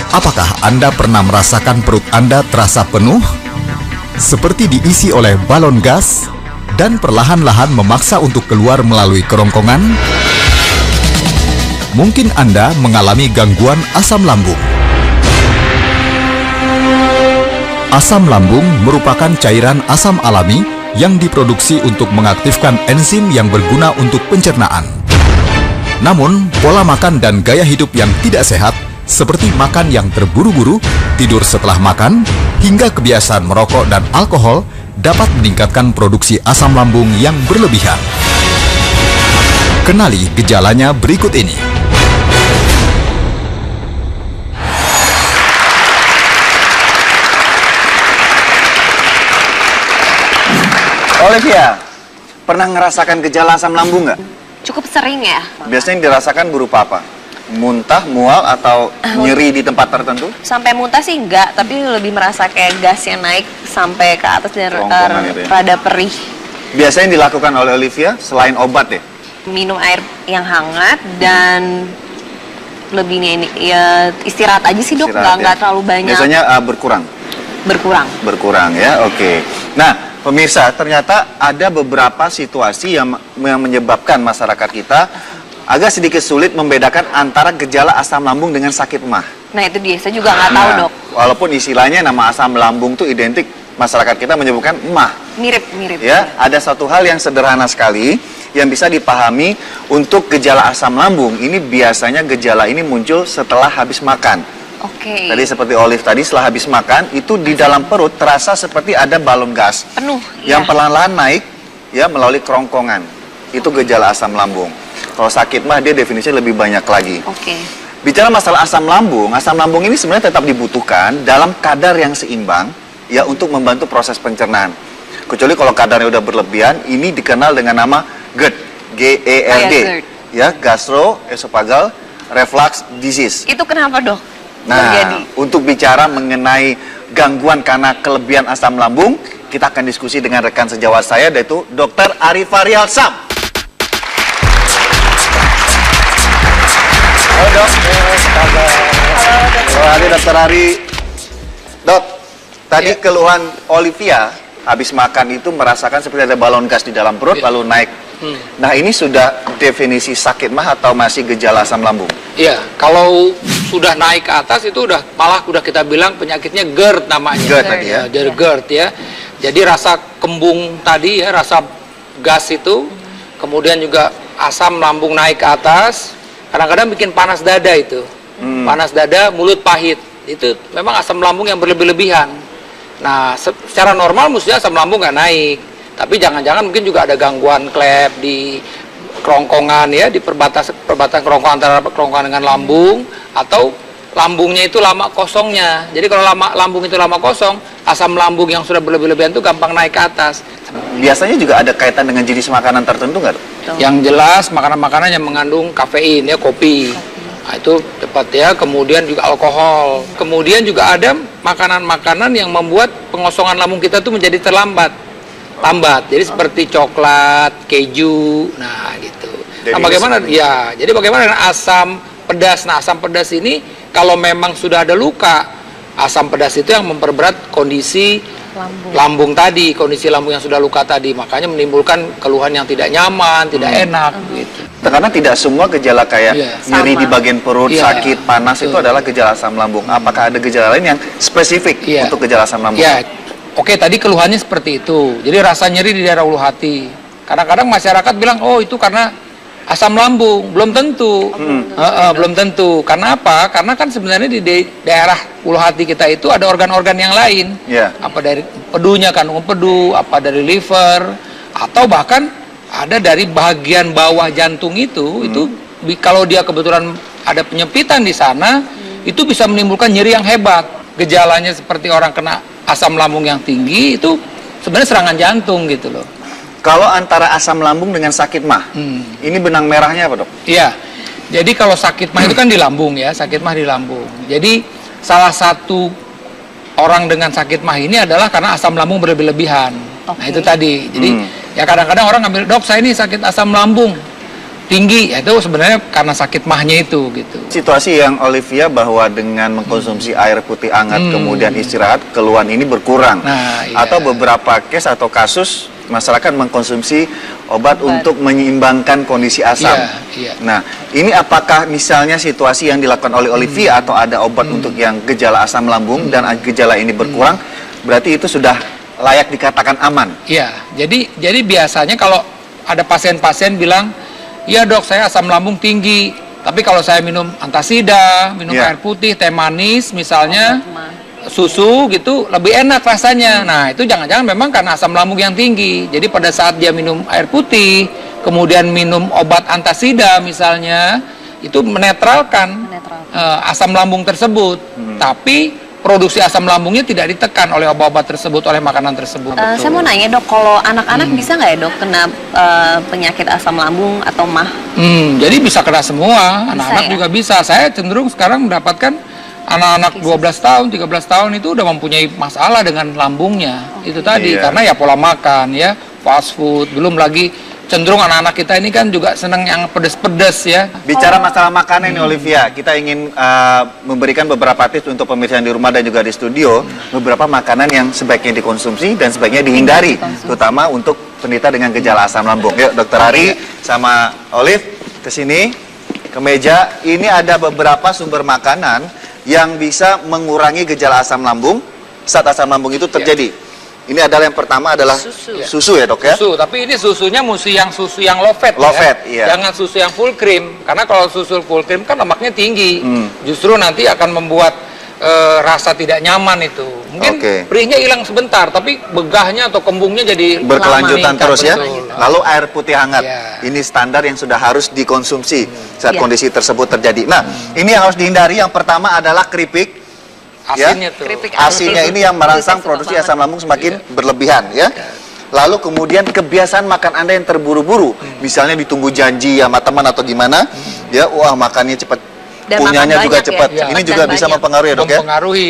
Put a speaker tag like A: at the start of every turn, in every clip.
A: Apakah Anda pernah merasakan perut Anda terasa penuh? Seperti diisi oleh balon gas dan perlahan-lahan memaksa untuk keluar melalui kerongkongan? Mungkin Anda mengalami gangguan asam lambung. Asam lambung merupakan cairan asam alami yang diproduksi untuk mengaktifkan enzim yang berguna untuk pencernaan. Namun, pola makan dan gaya hidup yang tidak sehat, seperti makan yang terburu-buru, tidur setelah makan, hingga kebiasaan merokok dan alkohol, dapat meningkatkan produksi asam lambung yang berlebihan. Kenali gejalanya berikut ini.
B: Olivia, pernah ngerasakan gejala asam lambung nggak?
C: Cukup sering ya.
B: Biasanya yang dirasakan berupa apa? Muntah, mual, atau nyeri di tempat tertentu?
C: Sampai muntah sih enggak, tapi lebih merasa kayak gasnya naik sampai ke atas dan
B: Kerongkongan itu ya.
C: rada perih.
B: Biasanya yang dilakukan oleh Olivia selain obat ya?
C: Minum air yang hangat dan lebihnya ini ya istirahat aja sih dok,
B: Istirahat,
C: nggak
B: ya?
C: terlalu banyak.
B: Biasanya berkurang?
C: Berkurang
B: Ya, oke. Nah, pemirsa, ternyata ada beberapa situasi yang menyebabkan masyarakat kita agak sedikit sulit membedakan antara gejala asam lambung dengan sakit emah.
C: Nah itu dia, saya juga nggak tahu dok.
B: Walaupun istilahnya nama asam lambung itu identik, masyarakat kita menyebutkan emah.
C: Mirip.
B: Ya, ada satu hal yang sederhana sekali yang bisa dipahami untuk gejala asam lambung. Ini biasanya gejala ini muncul setelah habis makan.
C: Oke.
B: Tadi seperti Olive tadi, setelah habis makan itu di dalam perut terasa seperti ada balon gas
C: Penuh.
B: yang
C: ya.
B: perlahan-lahan naik ya melalui kerongkongan. Itu gejala asam lambung. Kalau sakit mah dia definisinya lebih banyak lagi.
C: Oke.
B: Bicara masalah asam lambung ini sebenarnya tetap dibutuhkan dalam kadar yang seimbang ya untuk membantu proses pencernaan. Kecuali kalau kadarnya udah berlebihan, ini dikenal dengan nama GERD, G-E-R-D,
C: GERD.
B: ya, gastroesophageal reflux disease.
C: Itu kenapa dok?
B: Nah,
C: Terjadi.
B: untuk bicara mengenai gangguan karena kelebihan asam lambung, kita akan diskusi dengan rekan sejawat saya, yaitu Dr. Ari Faryalsam. Halo dok, Halo Dr. Ari. Dok, tadi keluhan Olivia habis makan itu merasakan seperti ada balon gas di dalam perut lalu naik. Nah, ini sudah definisi sakit mah atau masih gejala asam lambung?
D: Iya, kalau sudah naik ke atas itu malah udah kita bilang penyakitnya GERD namanya.
B: GERD tadi ya?
D: Dari GERD ya. Jadi rasa kembung tadi ya, rasa gas itu, kemudian juga asam lambung naik ke atas, kadang-kadang bikin panas dada itu. Panas dada, mulut pahit. Itu memang asam lambung yang berlebih-lebihan. Nah, secara normal mestinya asam lambung nggak naik. Tapi jangan-jangan mungkin juga ada gangguan klep di kerongkongan ya, di perbatasan kerongkongan antara kerongkongan dengan lambung, atau lambungnya itu lama kosongnya. Jadi kalau lambung itu lama kosong, asam lambung yang sudah berlebih-lebihan itu gampang naik ke atas.
B: Biasanya juga ada kaitan dengan jenis makanan tertentu nggak, dok?
D: Yang jelas makanan-makanan yang mengandung kafein ya, kopi. Nah, itu tepat ya. Kemudian juga alkohol. Kemudian juga ada makanan-makanan yang membuat pengosongan lambung kita itu menjadi lambat. Jadi seperti coklat, keju, nah gitu. Nah, bagaimana? Ya, jadi bagaimana dengan asam pedas? Nah, asam pedas ini kalau memang sudah ada luka, asam pedas itu yang memperberat kondisi lambung tadi, kondisi lambung yang sudah luka tadi, makanya menimbulkan keluhan yang tidak nyaman, tidak enak gitu.
B: Karena tidak semua gejala kayak nyeri
C: Sama.
B: di bagian perut, sakit, panas itu adalah gejala asam lambung. Apakah ada gejala lain yang spesifik untuk gejala asam lambung?
D: Ya, oke, tadi keluhannya seperti itu. Jadi rasa nyeri di daerah ulu hati. Kadang-kadang masyarakat bilang, oh itu karena asam lambung. Belum tentu. Belum tentu. Karena apa? Karena kan sebenarnya di daerah ulu hati kita itu ada organ-organ yang lain. Apa dari pedunya, kandungan pedu, apa dari liver, atau bahkan ada dari bagian bawah jantung itu kalau dia kebetulan ada penyempitan di sana, itu bisa menimbulkan nyeri yang hebat. Gejalanya seperti orang kena asam lambung yang tinggi, itu sebenarnya serangan jantung gitu loh.
B: Kalau antara asam lambung dengan sakit mah, ini benang merahnya apa, dok?
D: Iya, jadi kalau sakit mah itu kan di lambung ya, sakit mah di lambung. Jadi salah satu orang dengan sakit mah ini adalah karena asam lambung berlebihan. Nah itu tadi, jadi ya kadang-kadang orang ngambil, dok saya ini sakit asam lambung. tinggi, itu sebenarnya karena sakit mahnya itu gitu.
B: Situasi yang Olivia bahwa dengan mengkonsumsi air putih hangat kemudian istirahat, keluhan ini berkurang.
D: Nah, iya.
B: Atau beberapa case atau kasus masyarakat mengkonsumsi obat untuk menyeimbangkan kondisi asam.
D: Iya.
B: Nah, ini apakah misalnya situasi yang dilakukan oleh Olivia atau ada obat untuk yang gejala asam lambung dan gejala ini berkurang, berarti itu sudah layak dikatakan aman.
D: Iya, jadi biasanya kalau ada pasien-pasien bilang, "Iya dok, saya asam lambung tinggi, tapi kalau saya minum antasida, minum air putih, teh manis misalnya, susu gitu, lebih enak rasanya." Nah, itu jangan-jangan memang karena asam lambung yang tinggi. Jadi pada saat dia minum air putih, kemudian minum obat antasida misalnya, itu menetralkan asam lambung tersebut. Tapi produksi asam lambungnya tidak ditekan oleh obat-obat tersebut, oleh makanan tersebut.
C: Saya mau nanya dok, kalau anak-anak bisa nggak ya dok kena penyakit asam lambung atau mah?
D: Jadi bisa kena semua, anak-anak
C: ya?
D: juga bisa. Saya cenderung sekarang mendapatkan anak-anak 12 tahun, 13 tahun itu udah mempunyai masalah dengan lambungnya. Itu tadi, karena ya pola makan, ya fast food, belum lagi cenderung anak-anak kita ini kan juga senang yang pedes-pedes ya.
B: Bicara masalah makanan nih Olivia, kita ingin memberikan beberapa tips untuk pemirsa di rumah dan juga di studio, beberapa makanan yang sebaiknya dikonsumsi dan sebaiknya dihindari, terutama untuk penderita dengan gejala asam lambung. Yuk, Dokter Ari sama Olive ke sini, ke meja. Ini ada beberapa sumber makanan yang bisa mengurangi gejala asam lambung saat asam lambung itu terjadi. Ini adalah yang pertama adalah susu ya dok ya?
D: Susu, tapi ini susunya mesti yang susu yang low fat.
B: Low fat, iya.
D: Jangan susu yang full cream, karena kalau susu full cream kan lemaknya tinggi. Justru nanti akan membuat rasa tidak nyaman itu. Mungkin perihnya hilang sebentar, tapi begahnya atau kembungnya jadi
B: berkelanjutan terus ya.
D: Betul.
B: Lalu air putih hangat, ini standar yang sudah harus dikonsumsi saat kondisi tersebut terjadi. Nah, ini yang harus dihindari. Yang pertama adalah keripik.
D: Asinnya tuh.
B: Asinnya ini yang merangsang produksi asam lambung semakin berlebihan ya. Lalu kemudian kebiasaan makan Anda yang terburu-buru, misalnya ditunggu janji sama teman atau gimana, ya, wah makannya cepat,
C: dan
B: punyanya
C: makan
B: juga
C: banyak
B: cepat.
C: ya.
B: Ini juga bisa mempengaruhi ya dok ya.
D: Mempengaruhi,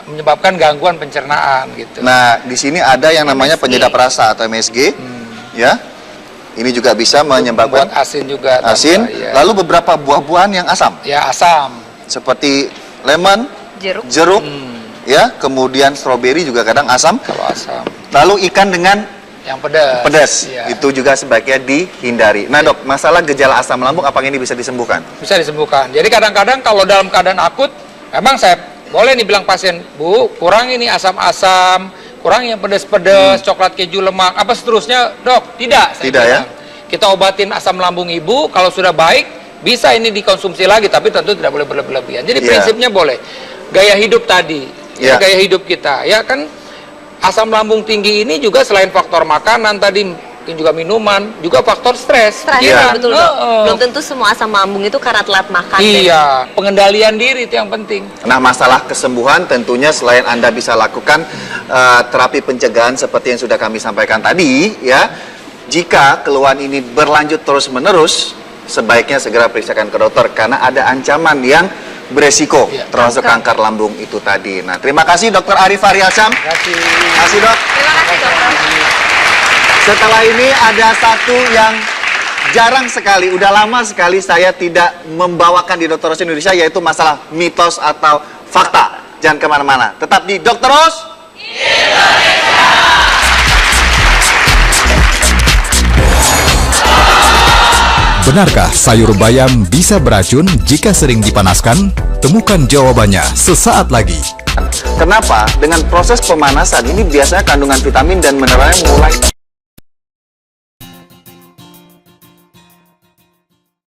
D: menyebabkan gangguan pencernaan gitu.
B: Nah, di sini ada yang namanya penyedap rasa atau MSG, ya. Ini juga bisa menyebabkan
D: asin juga.
B: Asin. Lalu beberapa buah-buahan yang asam.
D: Ya, asam.
B: Seperti lemon, jeruk, ya, kemudian stroberi juga kadang asam.
D: Kalau asam.
B: Lalu ikan dengan
D: yang pedas.
B: Itu juga sebaiknya dihindari. Nah dok, masalah gejala asam lambung apakah ini bisa disembuhkan?
D: Bisa disembuhkan. Jadi kadang-kadang kalau dalam keadaan akut, memang saya boleh nih bilang pasien, Bu, kurangi nih asam-asam, kurangi yang pedas-pedas, coklat, keju, lemak, apa seterusnya, dok? Tidak.
B: Tidak ya?
D: Kita obatin asam lambung ibu, kalau sudah baik, bisa ini dikonsumsi lagi, tapi tentu tidak boleh berlebihan. Jadi prinsipnya boleh. Gaya hidup tadi, gaya hidup kita, ya kan asam lambung tinggi ini juga selain faktor makanan tadi, mungkin juga minuman, juga faktor stres.
C: Betul dok. Belum tentu semua asam lambung itu karena telat makan.
D: Iya, pengendalian diri itu yang penting.
B: Nah masalah kesembuhan tentunya selain Anda bisa lakukan terapi pencegahan seperti yang sudah kami sampaikan tadi, ya. Jika keluhan ini berlanjut terus-menerus, sebaiknya segera periksakan ke dokter karena ada ancaman yang beresiko termasuk kanker lambung itu tadi. Nah, terima kasih Dr. Arif Faryasam.
D: Terima kasih.
B: Terima kasih dok.
C: Terima kasih dokter.
B: Setelah ini ada satu yang jarang sekali, udah lama sekali saya tidak membawakan di Dr. Ros Indonesia, yaitu masalah mitos atau fakta. Jangan kemana-mana, tetap di Dr. Ros Indonesia.
A: Benarkah sayur bayam bisa beracun jika sering dipanaskan? Temukan jawabannya sesaat lagi.
B: Kenapa? Dengan proses pemanasan ini biasanya kandungan vitamin dan mineralnya mulai